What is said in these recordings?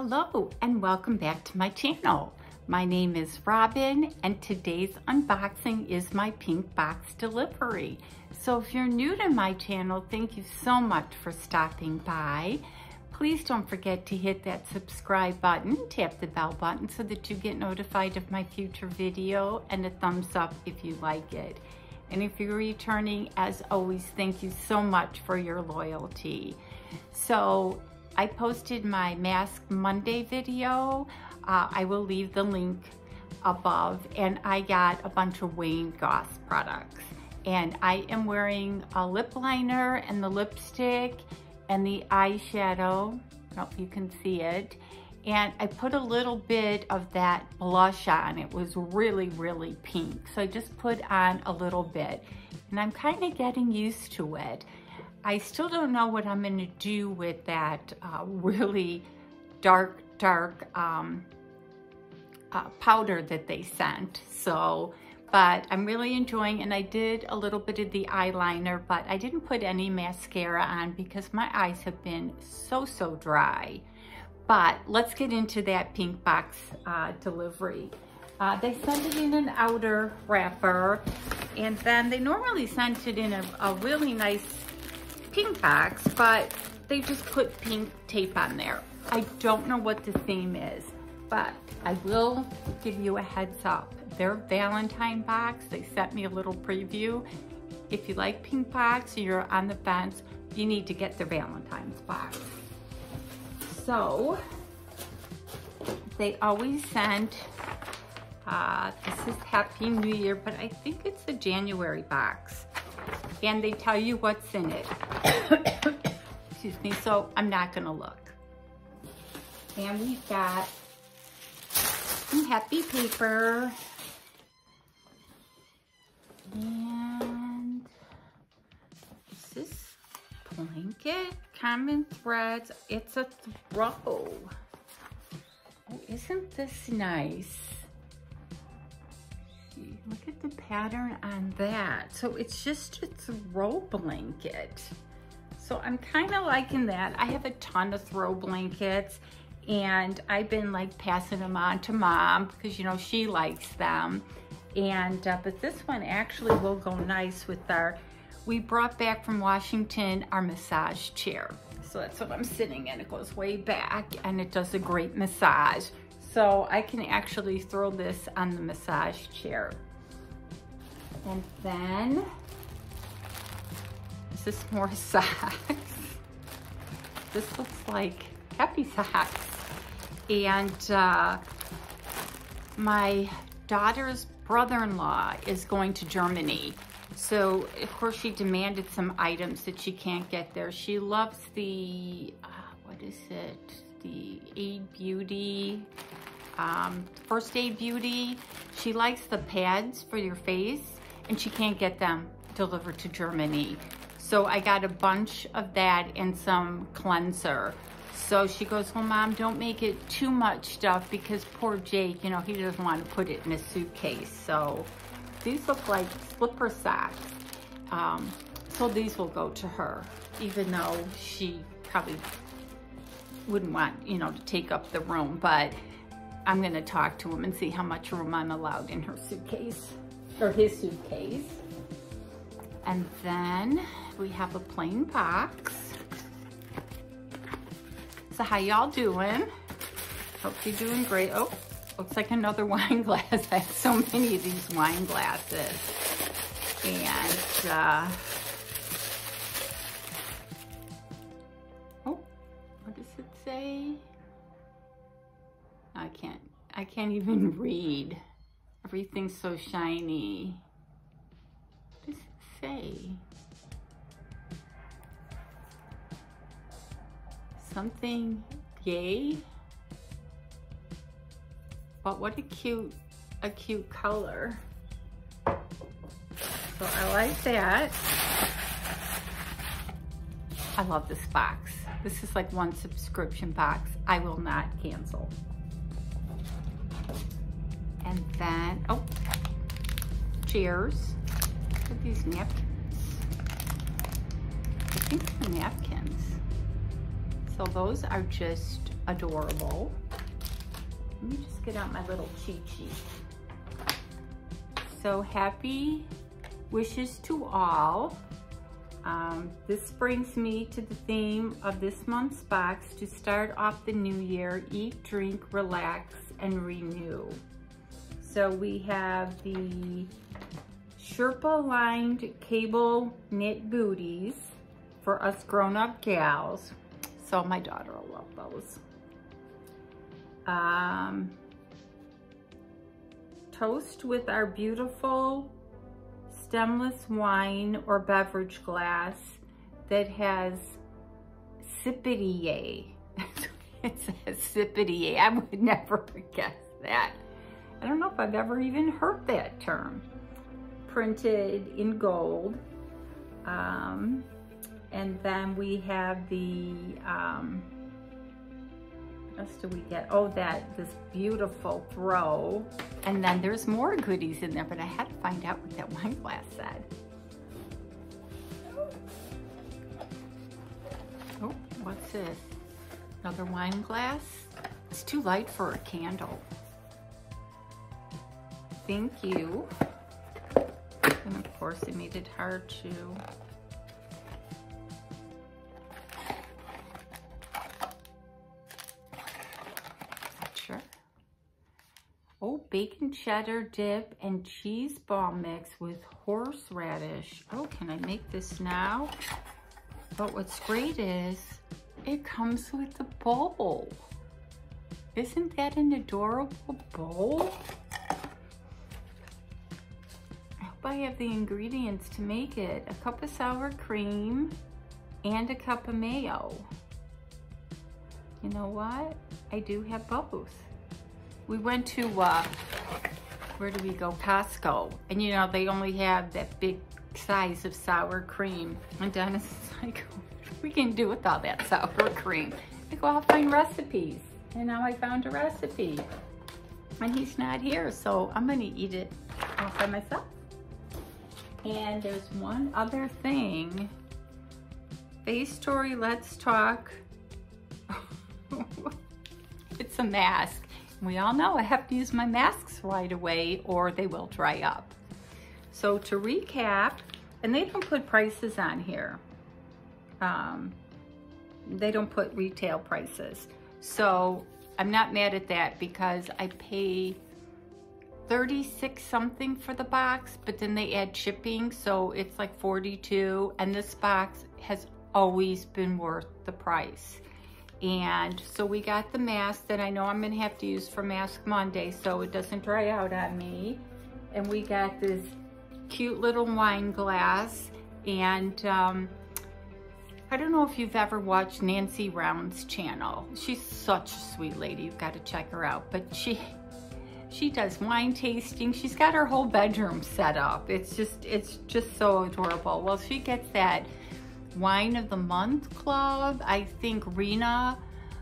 Hello and welcome back to my channel. My name is Robin and today's unboxing is my Pinkboxdelivery. So if you're new to my channel, thank you so much for stopping by. Please don't forget to hit that subscribe button, tap the bell button so that you get notified of my future video, and a thumbs up if you like it. And if you're returning, as always, thank you so much for your loyalty. So I posted my Mask Monday video. I will leave the link above, and I got a bunch of Wayne Goss products. And I am wearing a lip liner and the lipstick and the eyeshadow. I don't know if you can see it. And I put a little bit of that blush on. It was really, really pink. So I just put on a little bit, and I'm kind of getting used to it. I still don't know what I'm gonna do with that really dark powder that they sent. So, but I'm really enjoying, and I did a little bit of the eyeliner, but I didn't put any mascara on because my eyes have been so dry. But let's get into that Pinkbox delivery. They sent it in an outer wrapper, and then they normally sent it in a really nice pink box, but they just put pink tape on there. I don't know what the theme is, but I will give you a heads up. Their Valentine box, they sent me a little preview. If you like pink box or you're on the fence, you need to get their Valentine's box. So they always send, this is Happy New Year, but I think it's the January box. And they tell you what's in it. Excuse me, so I'm not gonna look. And we've got some happy paper. And this is blanket, common threads. It's a throw. Oh, isn't this nice? Look at the pattern on that. So it's just a throw blanket. So I'm kind of liking that. I have a ton of throw blankets, and I've been like passing them on to Mom because, you know, she likes them. And but this one actually will go nice with we brought back from Washington our massage chair. So that's what I'm sitting in. It goes way back and it does a great massage. So I can actually throw this on the massage chair. And then, this is more socks. This looks like happy socks. And my daughter's brother-in-law is going to Germany. So, of course, she demanded some items that she can't get there. She loves the, what is it? The Aid Beauty, First Aid Beauty. She likes the pads for your face, and she can't get them delivered to Germany. So I got a bunch of that and some cleanser. So she goes, well, Mom, don't make it too much stuff because poor Jake, you know, he doesn't want to put it in a suitcase. So these look like slipper socks. So these will go to her, even though she probably wouldn't want, you know, to take up the room. But I'm gonna talk to him and see how much room I'm allowed in her suitcase, or his suitcase. And then we have a plain box. So how y'all doing? Hope you're doing great. Oh, looks like another wine glass. I have so many of these wine glasses. And, oh, what does it say? I can't even read. Everything's so shiny. What does it say? Something yay? But what a cute color. So I like that. I love this box. This is like one subscription box I will not cancel. And then, oh, cheers. Look at these napkins. I think they're napkins. So those are just adorable. Let me just get out my little cheat sheet. So happy wishes to all. This brings me to the theme of this month's box to start off the new year: eat, drink, relax, and renew. So we have the Sherpa lined cable knit booties for us grown-up gals. So my daughter will love those. Toast with our beautiful stemless wine or beverage glass that has sippity-yay. It says sippity-yay. I would never guess that. I don't know if I've ever even heard that term. Printed in gold. And then we have the, what else do we get? Oh, this beautiful throw. And then there's more goodies in there, but I had to find out what that wine glass said. Oh, what's this? Another wine glass? It's too light for a candle. Thank you. And of course, it made it hard to. Sure. Oh, bacon cheddar dip and cheese ball mix with horseradish. Oh, can I make this now? But what's great is it comes with a bowl. Isn't that an adorable bowl? I hope I have the ingredients to make it. A cup of sour cream and a cup of mayo. You know what? I do have both. We went to, where do we go? Costco. And you know, they only have that big size of sour cream. And Dennis is like, we can do with all that sour cream. I go, I'll find recipes. And now I found a recipe. And he's not here, so I'm gonna eat it all by myself. And there's one other thing. Face Story, Let's Talk. It's a mask. We all know I have to use my masks right away or they will dry up. So to recap, and they don't put prices on here. They don't put retail prices. So I'm not mad at that because I pay 36 something for the box, but then they add shipping, so it's like 42, and this box has always been worth the price. And so we got the mask that I know I'm gonna have to use for Mask Monday so it doesn't dry out on me. And we got this cute little wine glass. And I don't know if you've ever watched Nancy Round's channel. She's such a sweet lady, you've got to check her out. But she does wine tasting. She's got her whole bedroom set up. It's just so adorable. Well, she gets that Wine of the Month Club. I think Rena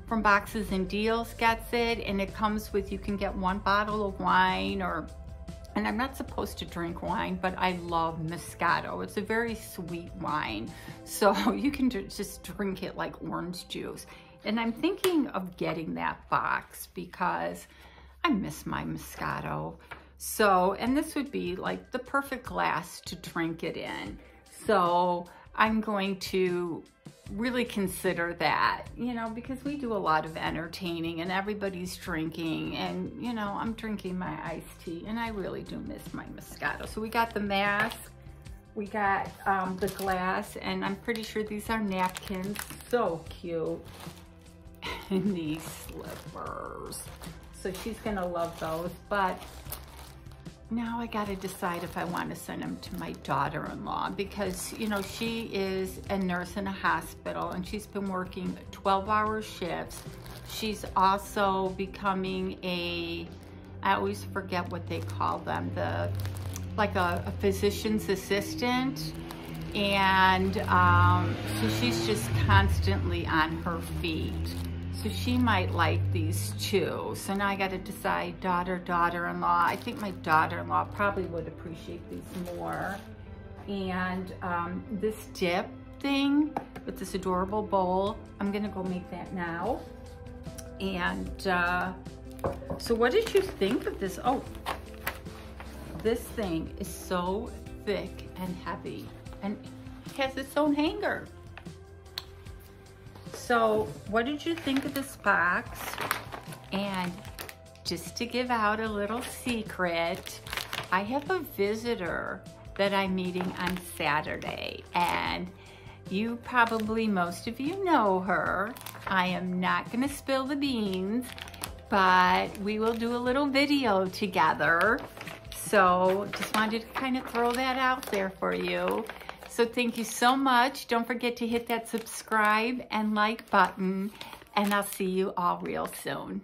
from Boxes and Deals gets it, and it comes with, you can get one bottle of wine, and I'm not supposed to drink wine, but I love Moscato. It's a very sweet wine, so you can just drink it like orange juice. And I'm thinking of getting that box because I miss my Moscato. So, and this would be like the perfect glass to drink it in. So I'm going to really consider that, you know, because we do a lot of entertaining and everybody's drinking, and you know, I'm drinking my iced tea and I really do miss my Moscato. So we got the mask, we got the glass, and I'm pretty sure these are napkins. So cute. And these slippers. So she's gonna love those, but now I gotta decide if I want to send them to my daughter-in-law, because you know, she is a nurse in a hospital and she's been working 12-hour shifts. She's also becoming I always forget what they call them, like a physician's assistant. And so she's just constantly on her feet. So she might like these too. So now I got to decide, daughter-in-law. I think my daughter-in-law probably would appreciate these more. And this dip thing with this adorable bowl, I'm gonna go make that now. And so what did you think of this? Oh, this thing is so thick and heavy, and it has its own hanger. So what did you think of this box? And just to give out a little secret, I have a visitor that I'm meeting on Saturday, and you probably, most of you know her. I am not gonna spill the beans, but we will do a little video together. So just wanted to kind of throw that out there for you. So thank you so much. Don't forget to hit that subscribe and like button, and I'll see you all real soon.